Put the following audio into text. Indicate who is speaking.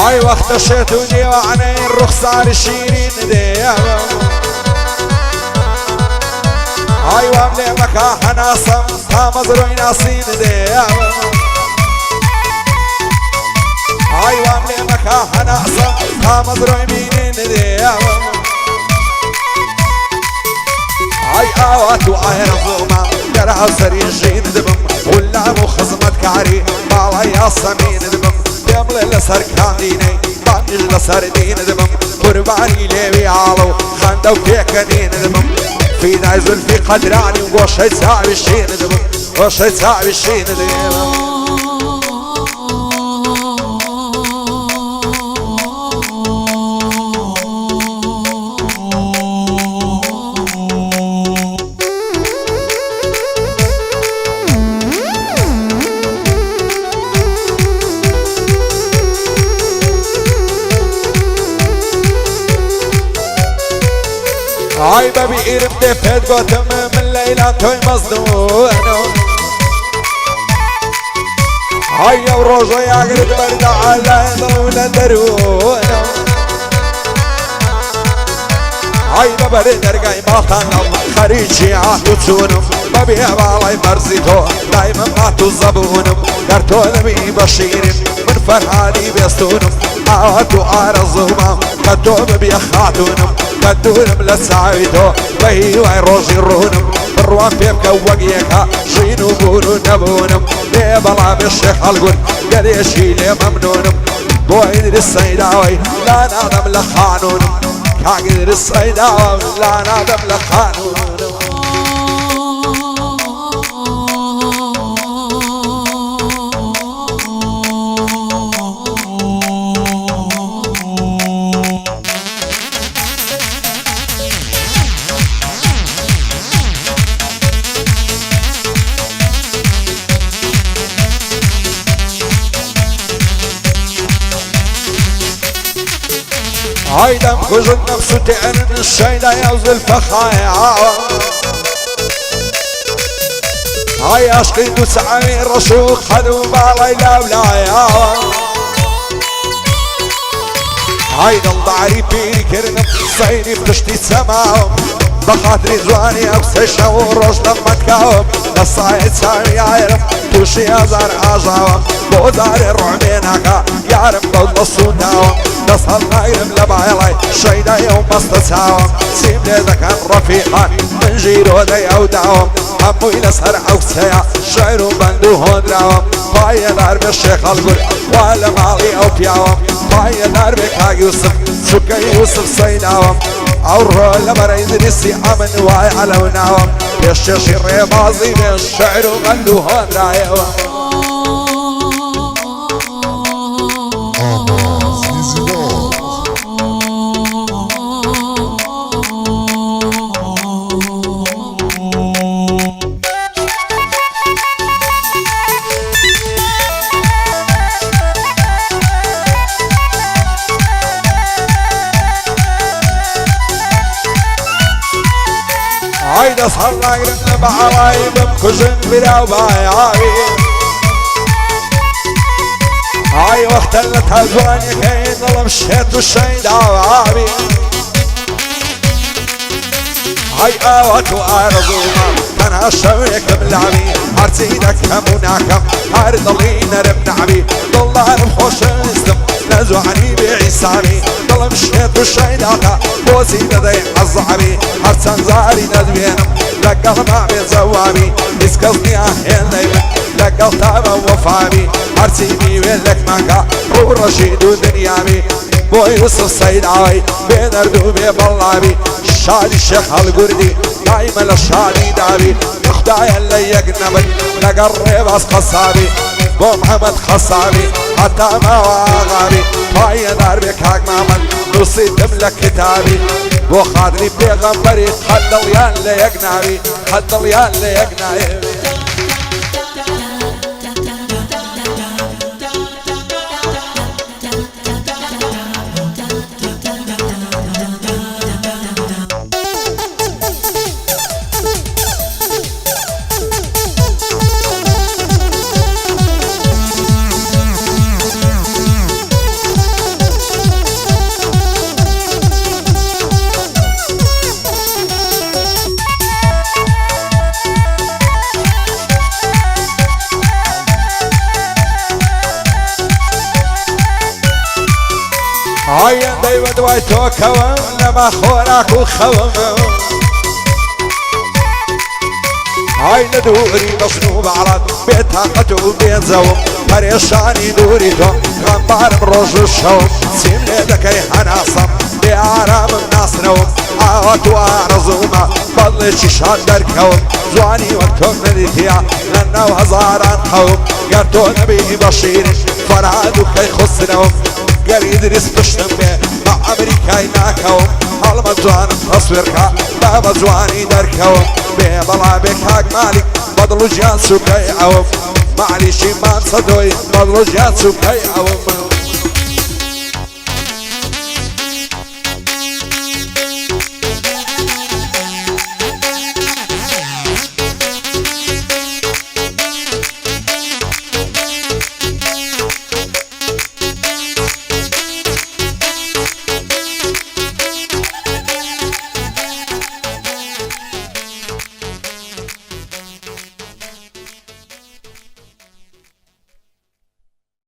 Speaker 1: هاي وقت شتو ديوانين رخصار الشيرين ديوان هاي واملي مكا حناصم تا مزروي ناسين ديوان هاي واملي مكا حناصم تا مزروي مينين ديوان هاي آوات وآهر الظلمة قرعة سريجين دبم ولا مخزمة كعري بالا يا سمين دبم بيملي لسر كانديني بانج لسر دين دبم قرباني ليبي عالو خاندو كيكنين دبم في نازل في قدراني وقوشي تساوي الشين دبم وقوشي تساوي الشين دبم هاي ببي إيرم دفت قوتم من ليلة توي مصدونو هاي يا روجو يا قرد برد على ضرون درونو هاي ببرد درقاي باطان خريجي عهدو تسونم ببي بالاي مرزيتو دايما ماتو زبونم قرتو ذبي بشيرم من فرحاني بيستونم عهدو عرزهما قدو ببي خاتونم قدونم لسعيدو وهي وعي روجي رونم بروان بيبكا وقيكا شينو بونو نبونم ليه بلا بالشيخ القول قال يشيلي ممنونم بوين السيداوي لا نادم لخانونم كاقدر السيداوي لا نادم لخانونم هاي دم كجن نفسه تقرن الشيدة يوزل فخايا هاي عشقي دوسعي رشوق خدو بالاي لولايا هاي ضل ضعري بيري كرنم صيني بتشتي سماهم بخاطري زواني أبسشة وروش لما تكاوم نصايد سامي عيرم توشي أزار عجاوم بوزار الرعميناكا يارم بوضلصو داوم نصهل نايرم لبايلاي شيدا يوم بستساوم سيم لذا كان رفيقا من جيرو دي أو داوم همو ينسهر عوسيا شعرو بندو هون داوم بايا دار بالشيخ القل ولا مالي أو بياوم بايا دار بكا يوسف سكا يوسف سيداوم عورو لبريد نسي عمن واي على وناوم بيشيشي الريبازي بالشعر وغندو هون رايوم هايدا صار قرن بعواي بمكجن براو بايعاوي هاي وقت اللي تهزواني كاين ظلم شهد والشيد عوابي هاي اوات وارضوما كان هالشويك بلعبي عرسيدك هموناكم هاردلين ربنعبي ضلان بخوش الاسلم نزوعني بعيسامي ظلم شهد والشيد عطا بوزيد ذي عزعبي هرسان زاري ندوينم لقل ما بيزوابي اسكزني اهين دايما لقل تابا وفابي هرسيني ويلك مانكا رو رشيد ودنيامي بو يوسف سيد عاي بينردو بيبلابي شادي الشيخ القردي دايما للشادي دابي خدايا اللي يقنبت لقرب اس خصابي بو محمد خصابي حتى ما واغابي بايا دار بك حق مامن نصي تملك كتابي بو خاطري بيغمبري خد اليان ليقنابي خد اليان ليقنابي عين دايما دوای تۆ کەوم لەما خۆراک و خەوم های لە دووری بەسن و بەعڕەت بێتاقەت و بێنجەوم پەرێشانی دووری تۆ غەمبارم ڕۆژ و شەوم چیم لێ دەکەی هەناسەم بێ ئارامم ناسنەوم ئاوات و ئارەزوومە بەڵێکی شاد دەرکەوم جوانی وەک تۆ نەدیتیا لە ناو هەزاران قەوم گەر تۆ نەبی بە شیرش فەرهاد و کەی خوستنەوم گەر ئیدریس پشتم بێ بە ئەمریکای ناکەوم هەڵمە جوانم تەسوێرکە با بە جوانی دەرکەوم بێ بەڵا بێ کاک مالیک بەدڵ و ژیان سوکەی ئەوم معلیشی مام سەدۆی بەدڵ و ژیان سوکەی ئەوم